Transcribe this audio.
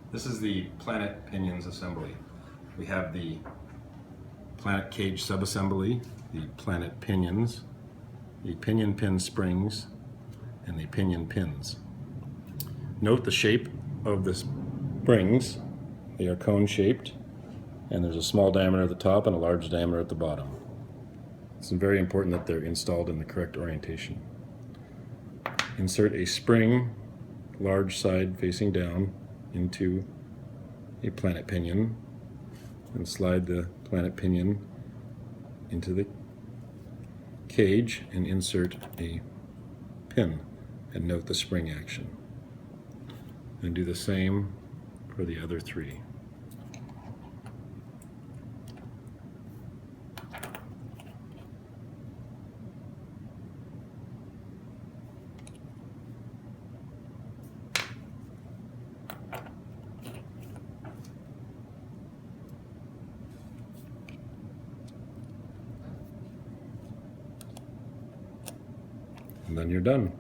This is the Planet Pinions assembly. We have the Planet Cage subassembly, the Planet Pinions, the pinion pin springs, and the pinion pins. Note the shape of the springs. They are cone shaped, and there's a small diameter at the top and a large diameter at the bottom. It's very important that they're installed in the correct orientation. Insert a spring, large side facing down, into a planet pinion, and slide the planet pinion into the cage and insert a pin, and note the spring action. And do the same for the other three. And then you're done.